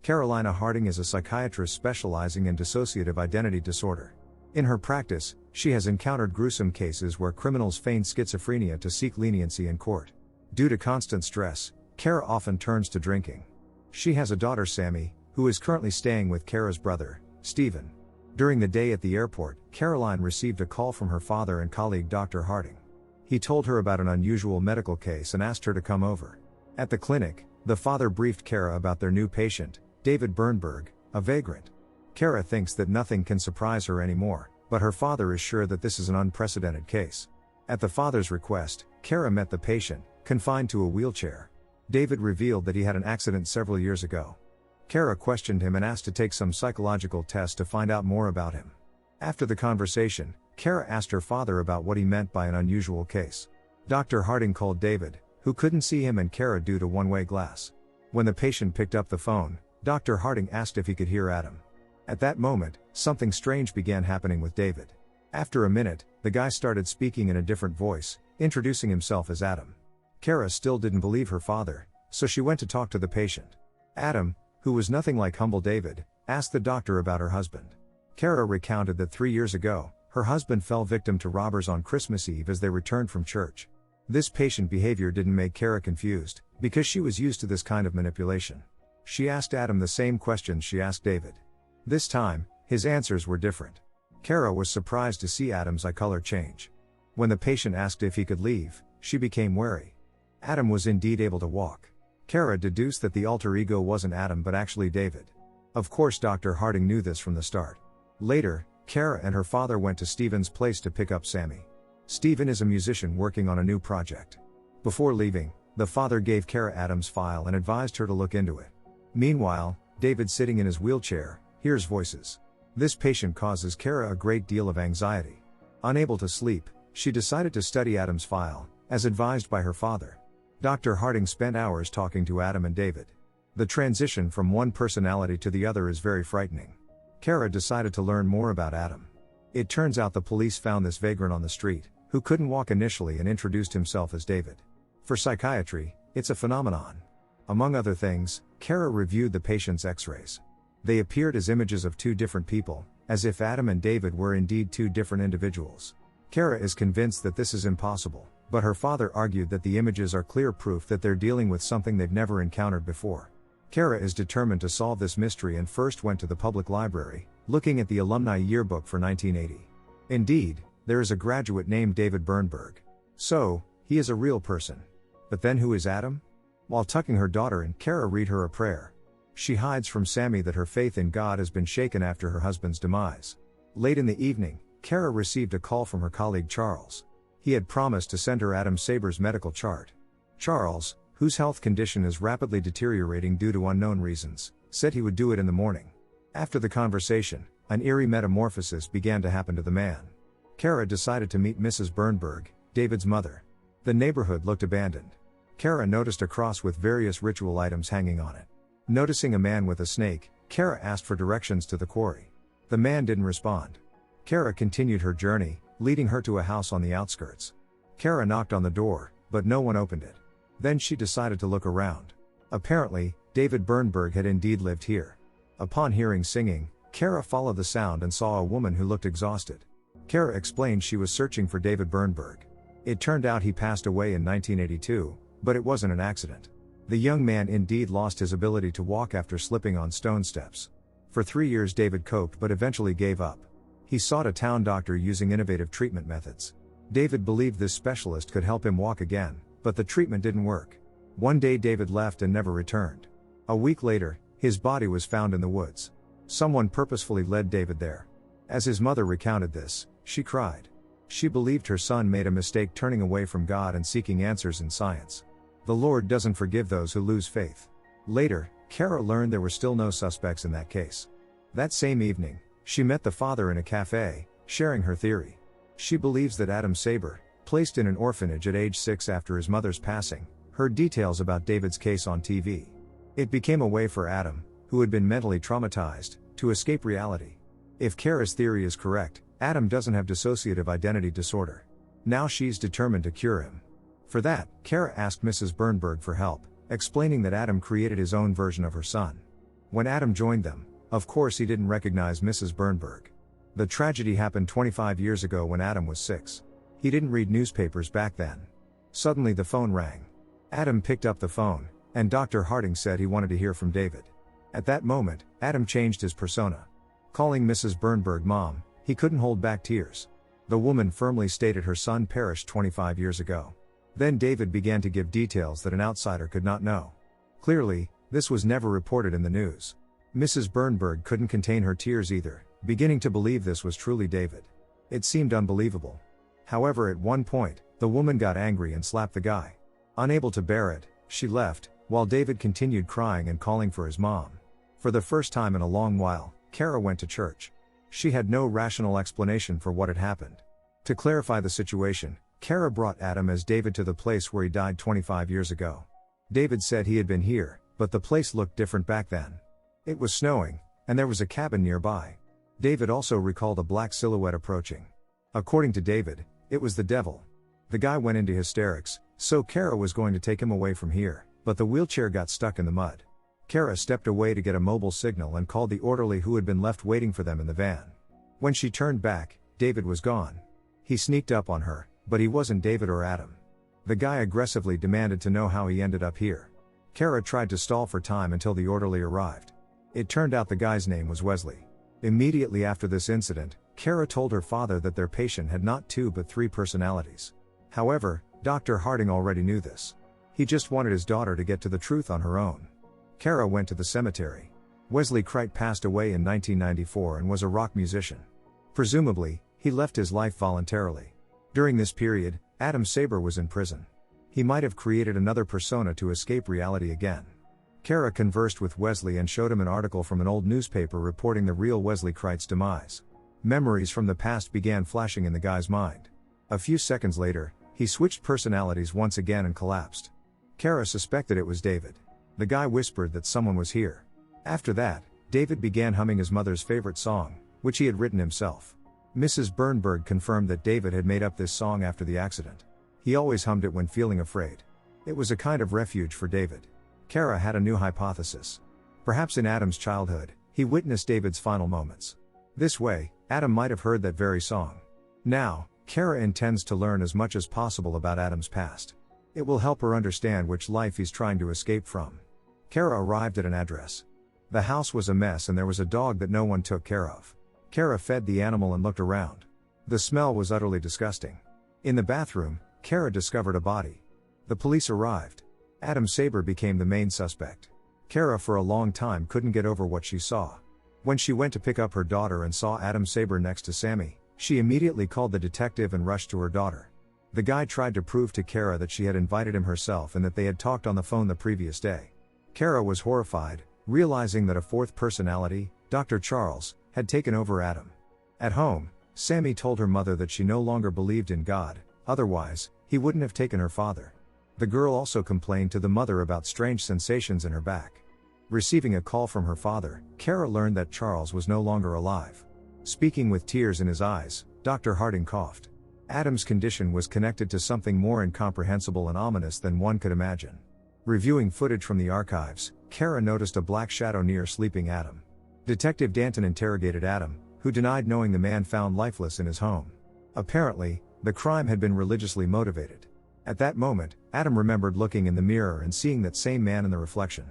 Kara Harding is a psychiatrist specializing in dissociative identity disorder. In her practice, she has encountered gruesome cases where criminals feign schizophrenia to seek leniency in court. Due to constant stress, Kara often turns to drinking. She has a daughter, Sammy, who is currently staying with Kara's brother, Stephen. During the day at the airport, Caroline received a call from her father and colleague Dr. Harding. He told her about an unusual medical case and asked her to come over. At the clinic, the father briefed Kara about their new patient, David Bernberg, a vagrant. Kara thinks that nothing can surprise her anymore, but her father is sure that this is an unprecedented case. At the father's request, Kara met the patient, confined to a wheelchair. David revealed that he had an accident several years ago. Kara questioned him and asked to take some psychological tests to find out more about him. After the conversation, Kara asked her father about what he meant by an unusual case. Dr. Harding called David, who couldn't see him and Kara due to one-way glass. When the patient picked up the phone, Dr. Harding asked if he could hear Adam. At that moment, something strange began happening with David. After a minute, the guy started speaking in a different voice, introducing himself as Adam. Kara still didn't believe her father, so she went to talk to the patient. Adam, who was nothing like humble David, asked the doctor about her husband. Kara recounted that 3 years ago, her husband fell victim to robbers on Christmas Eve as they returned from church. This patient behavior didn't make Kara confused, because she was used to this kind of manipulation. She asked Adam the same questions she asked David. This time, his answers were different. Kara was surprised to see Adam's eye color change. When the patient asked if he could leave, she became wary. Adam was indeed able to walk. Kara deduced that the alter ego wasn't Adam but actually David. Of course, Dr. Harding knew this from the start. Later, Kara and her father went to Stephen's place to pick up Sammy. Stephen is a musician working on a new project. Before leaving, the father gave Kara Adam's file and advised her to look into it. Meanwhile, David, sitting in his wheelchair, hears voices. This patient causes Kara a great deal of anxiety. Unable to sleep, she decided to study Adam's file, as advised by her father. Dr. Harding spent hours talking to Adam and David. The transition from one personality to the other is very frightening. Kara decided to learn more about Adam. It turns out the police found this vagrant on the street, who couldn't walk initially and introduced himself as David. For psychiatry, it's a phenomenon. Among other things, Kara reviewed the patient's x-rays. They appeared as images of two different people, as if Adam and David were indeed two different individuals. Kara is convinced that this is impossible, but her father argued that the images are clear proof that they're dealing with something they've never encountered before. Kara is determined to solve this mystery and first went to the public library, looking at the alumni yearbook for 1980. Indeed, there is a graduate named David Bernberg. So, he is a real person. But then who is Adam? While tucking her daughter in, Kara read her a prayer. She hides from Sammy that her faith in God has been shaken after her husband's demise. Late in the evening, Kara received a call from her colleague Charles. He had promised to send her Adam Saber's medical chart. Charles, whose health condition is rapidly deteriorating due to unknown reasons, said he would do it in the morning. After the conversation, an eerie metamorphosis began to happen to the man. Kara decided to meet Mrs. Bernberg, David's mother. The neighborhood looked abandoned. Kara noticed a cross with various ritual items hanging on it. Noticing a man with a snake, Kara asked for directions to the quarry. The man didn't respond. Kara continued her journey, leading her to a house on the outskirts. Kara knocked on the door, but no one opened it. Then she decided to look around. Apparently, David Bernberg had indeed lived here. Upon hearing singing, Kara followed the sound and saw a woman who looked exhausted. Kara explained she was searching for David Bernberg. It turned out he passed away in 1982, but it wasn't an accident. The young man indeed lost his ability to walk after slipping on stone steps. For 3 years David coped but eventually gave up. He sought a town doctor using innovative treatment methods. David believed this specialist could help him walk again, but the treatment didn't work. One day David left and never returned. A week later, his body was found in the woods. Someone purposefully led David there. As his mother recounted this, she cried. She believed her son made a mistake turning away from God and seeking answers in science. The Lord doesn't forgive those who lose faith. Later, Kara learned there were still no suspects in that case. That same evening, she met the father in a cafe, sharing her theory. She believes that Adam Saber, placed in an orphanage at age 6 after his mother's passing, heard details about David's case on TV. It became a way for Adam, who had been mentally traumatized, to escape reality. If Kara's theory is correct, Adam doesn't have dissociative identity disorder. Now she's determined to cure him. For that, Kara asked Mrs. Bernberg for help, explaining that Adam created his own version of her son. When Adam joined them, of course he didn't recognize Mrs. Bernberg. The tragedy happened 25 years ago when Adam was 6. He didn't read newspapers back then. Suddenly the phone rang. Adam picked up the phone, and Dr. Harding said he wanted to hear from David. At that moment, Adam changed his persona. Calling Mrs. Bernberg Mom, he couldn't hold back tears. The woman firmly stated her son perished 25 years ago. Then David began to give details that an outsider could not know. Clearly, this was never reported in the news. Mrs. Bernberg couldn't contain her tears either, beginning to believe this was truly David. It seemed unbelievable. However, at one point, the woman got angry and slapped the guy. Unable to bear it, she left, while David continued crying and calling for his mom. For the first time in a long while, Kara went to church. She had no rational explanation for what had happened. To clarify the situation, Kara brought Adam as David to the place where he died 25 years ago. David said he had been here, but the place looked different back then. It was snowing, and there was a cabin nearby. David also recalled a black silhouette approaching. According to David, it was the devil. The guy went into hysterics, so Kara was going to take him away from here, but the wheelchair got stuck in the mud. Kara stepped away to get a mobile signal and called the orderly who had been left waiting for them in the van. When she turned back, David was gone. He sneaked up on her, but he wasn't David or Adam. The guy aggressively demanded to know how he ended up here. Kara tried to stall for time until the orderly arrived. It turned out the guy's name was Wesley. Immediately after this incident, Kara told her father that their patient had not 2 but 3 personalities. However, Dr. Harding already knew this. He just wanted his daughter to get to the truth on her own. Kara went to the cemetery. Wesley Crite passed away in 1994 and was a rock musician. Presumably, he left his life voluntarily. During this period, Adam Saber was in prison. He might have created another persona to escape reality again. Kara conversed with Wesley and showed him an article from an old newspaper reporting the real Wesley Crite's demise. Memories from the past began flashing in the guy's mind. A few seconds later, he switched personalities once again and collapsed. Kara suspected it was David. The guy whispered that someone was here. After that, David began humming his mother's favorite song, which he had written himself. Mrs. Bernberg confirmed that David had made up this song after the accident. He always hummed it when feeling afraid. It was a kind of refuge for David. Kara had a new hypothesis. Perhaps in Adam's childhood, he witnessed David's final moments. This way, Adam might have heard that very song. Now, Kara intends to learn as much as possible about Adam's past. It will help her understand which life he's trying to escape from. Kara arrived at an address. The house was a mess and there was a dog that no one took care of. Kara fed the animal and looked around. The smell was utterly disgusting. In the bathroom, Kara discovered a body. The police arrived. Adam Saber became the main suspect. Kara for a long time couldn't get over what she saw. When she went to pick up her daughter and saw Adam Saber next to Sammy, she immediately called the detective and rushed to her daughter. The guy tried to prove to Kara that she had invited him herself and that they had talked on the phone the previous day. Kara was horrified, realizing that a 4th personality, Dr. Charles, had taken over Adam. At home, Sammy told her mother that she no longer believed in God, otherwise, he wouldn't have taken her father. The girl also complained to the mother about strange sensations in her back. Receiving a call from her father, Kara learned that Charles was no longer alive. Speaking with tears in his eyes, Dr. Harding coughed. Adam's condition was connected to something more incomprehensible and ominous than one could imagine. Reviewing footage from the archives, Kara noticed a black shadow near sleeping Adam. Detective Danton interrogated Adam, who denied knowing the man found lifeless in his home. Apparently, the crime had been religiously motivated. At that moment, Adam remembered looking in the mirror and seeing that same man in the reflection.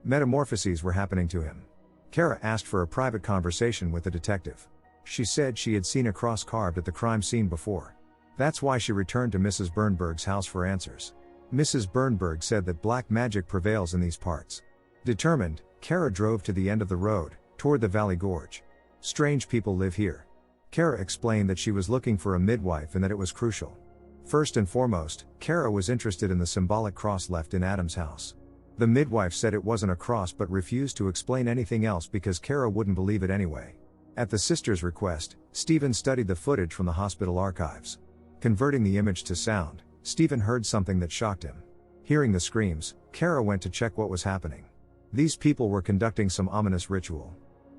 Metamorphoses were happening to him. Kara asked for a private conversation with the detective. She said she had seen a cross carved at the crime scene before. That's why she returned to Mrs. Bernberg's house for answers. Mrs. Bernberg said that black magic prevails in these parts. Determined, Kara drove to the end of the road, toward the Valley Gorge. Strange people live here. Kara explained that she was looking for a midwife and that it was crucial. First and foremost, Kara was interested in the symbolic cross left in Adam's house. The midwife said it wasn't a cross but refused to explain anything else because Kara wouldn't believe it anyway. At the sister's request, Stephen studied the footage from the hospital archives. Converting the image to sound, Stephen heard something that shocked him. Hearing the screams, Kara went to check what was happening. These people were conducting some ominous ritual.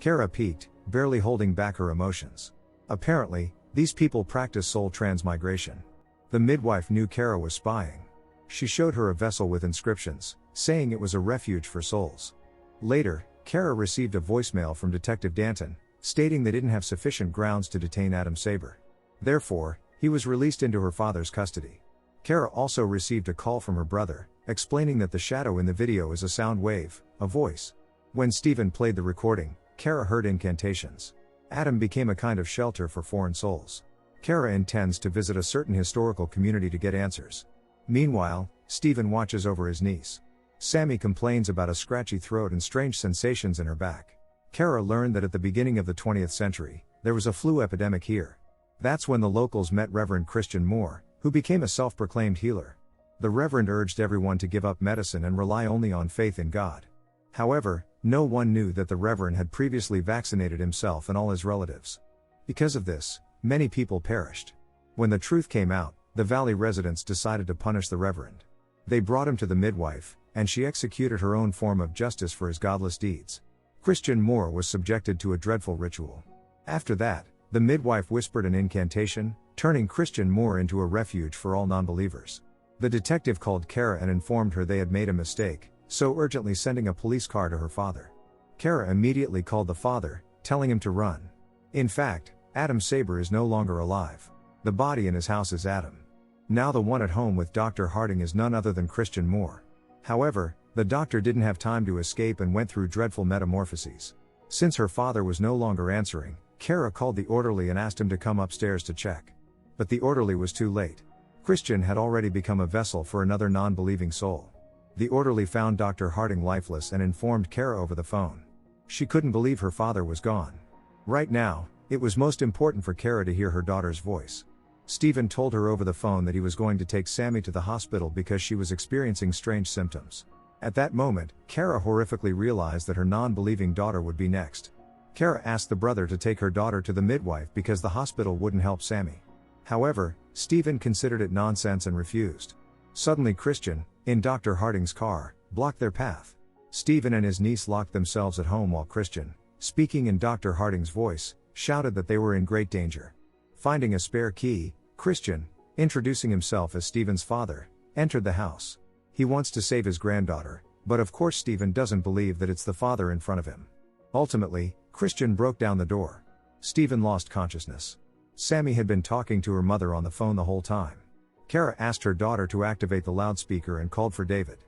Kara peeked, barely holding back her emotions. Apparently, these people practice soul transmigration. The midwife knew Kara was spying. She showed her a vessel with inscriptions, saying it was a refuge for souls. Later, Kara received a voicemail from Detective Danton, stating they didn't have sufficient grounds to detain Adam Saber. Therefore, he was released into her father's custody. Kara also received a call from her brother, explaining that the shadow in the video is a sound wave, a voice. When Stephen played the recording, Kara heard incantations. Adam became a kind of shelter for foreign souls. Kara intends to visit a certain historical community to get answers. Meanwhile, Stephen watches over his niece. Sammy complains about a scratchy throat and strange sensations in her back. Kara learned that at the beginning of the 20th century, there was a flu epidemic here. That's when the locals met Reverend Christian Moore, who became a self-proclaimed healer. The Reverend urged everyone to give up medicine and rely only on faith in God. However, no one knew that the Reverend had previously vaccinated himself and all his relatives. Because of this, many people perished. When the truth came out, the valley residents decided to punish the Reverend. They brought him to the midwife, and she executed her own form of justice for his godless deeds. Christian Moore was subjected to a dreadful ritual. After that, the midwife whispered an incantation, turning Christian Moore into a refuge for all non-believers. The detective called Kara and informed her they had made a mistake, so urgently sending a police car to her father. Kara immediately called the father, telling him to run. In fact, Adam Saber is no longer alive. The body in his house is Adam. Now the one at home with Dr. Harding is none other than Christian Moore. However, the doctor didn't have time to escape and went through dreadful metamorphoses. Since her father was no longer answering, Kara called the orderly and asked him to come upstairs to check. But the orderly was too late. Christian had already become a vessel for another non-believing soul. The orderly found Dr. Harding lifeless and informed Kara over the phone. She couldn't believe her father was gone. Right now, it was most important for Kara to hear her daughter's voice. Stephen told her over the phone that he was going to take Sammy to the hospital because she was experiencing strange symptoms. At that moment, Kara horrifically realized that her non-believing daughter would be next. Kara asked the brother to take her daughter to the midwife because the hospital wouldn't help Sammy. However, Stephen considered it nonsense and refused. Suddenly Christian, in Dr. Harding's car, blocked their path. Stephen and his niece locked themselves at home while Christian, speaking in Dr. Harding's voice, shouted that they were in great danger. Finding a spare key, Christian, introducing himself as Stephen's father, entered the house. He wants to save his granddaughter, but of course Stephen doesn't believe that it's the father in front of him. Ultimately, Christian broke down the door. Stephen lost consciousness. Sammy had been talking to her mother on the phone the whole time. Kara asked her daughter to activate the loudspeaker and called for David.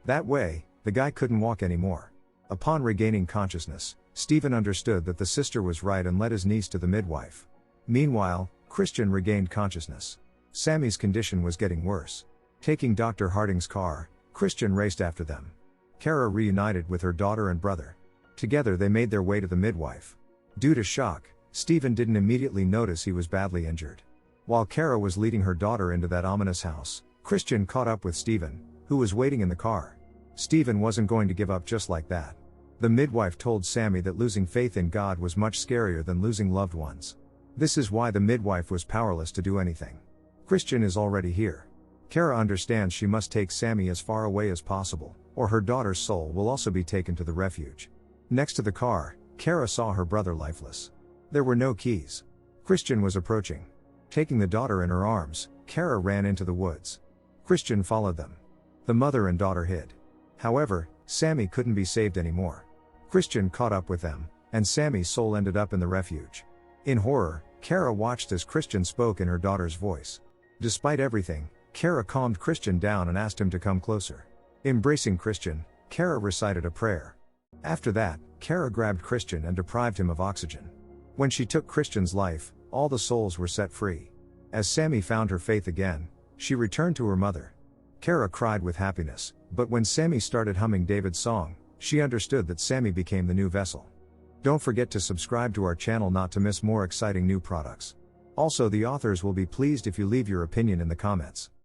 That way, the guy couldn't walk anymore. Upon regaining consciousness, Stephen understood that the sister was right and led his niece to the midwife. Meanwhile, Christian regained consciousness. Sammy's condition was getting worse. Taking Dr. Harding's car, Christian raced after them. Kara reunited with her daughter and brother. Together they made their way to the midwife. Due to shock, Stephen didn't immediately notice he was badly injured. While Kara was leading her daughter into that ominous house, Christian caught up with Stephen, who was waiting in the car. Stephen wasn't going to give up just like that. The midwife told Sammy that losing faith in God was much scarier than losing loved ones. This is why the midwife was powerless to do anything. Christian is already here. Kara understands she must take Sammy as far away as possible, or her daughter's soul will also be taken to the refuge. Next to the car, Kara saw her brother lifeless. There were no keys. Christian was approaching. Taking the daughter in her arms, Kara ran into the woods. Christian followed them. The mother and daughter hid. However, Sammy couldn't be saved anymore. Christian caught up with them, and Sammy's soul ended up in the refuge. In horror, Kara watched as Christian spoke in her daughter's voice. Despite everything, Kara calmed Christian down and asked him to come closer. Embracing Christian, Kara recited a prayer. After that, Kara grabbed Christian and deprived him of oxygen. When she took Christian's life, all the souls were set free. As Sammy found her faith again, she returned to her mother. Kara cried with happiness, but when Sammy started humming David's song, she understood that Sammy became the new vessel. Don't forget to subscribe to our channel not to miss more exciting new products. Also, the authors will be pleased if you leave your opinion in the comments.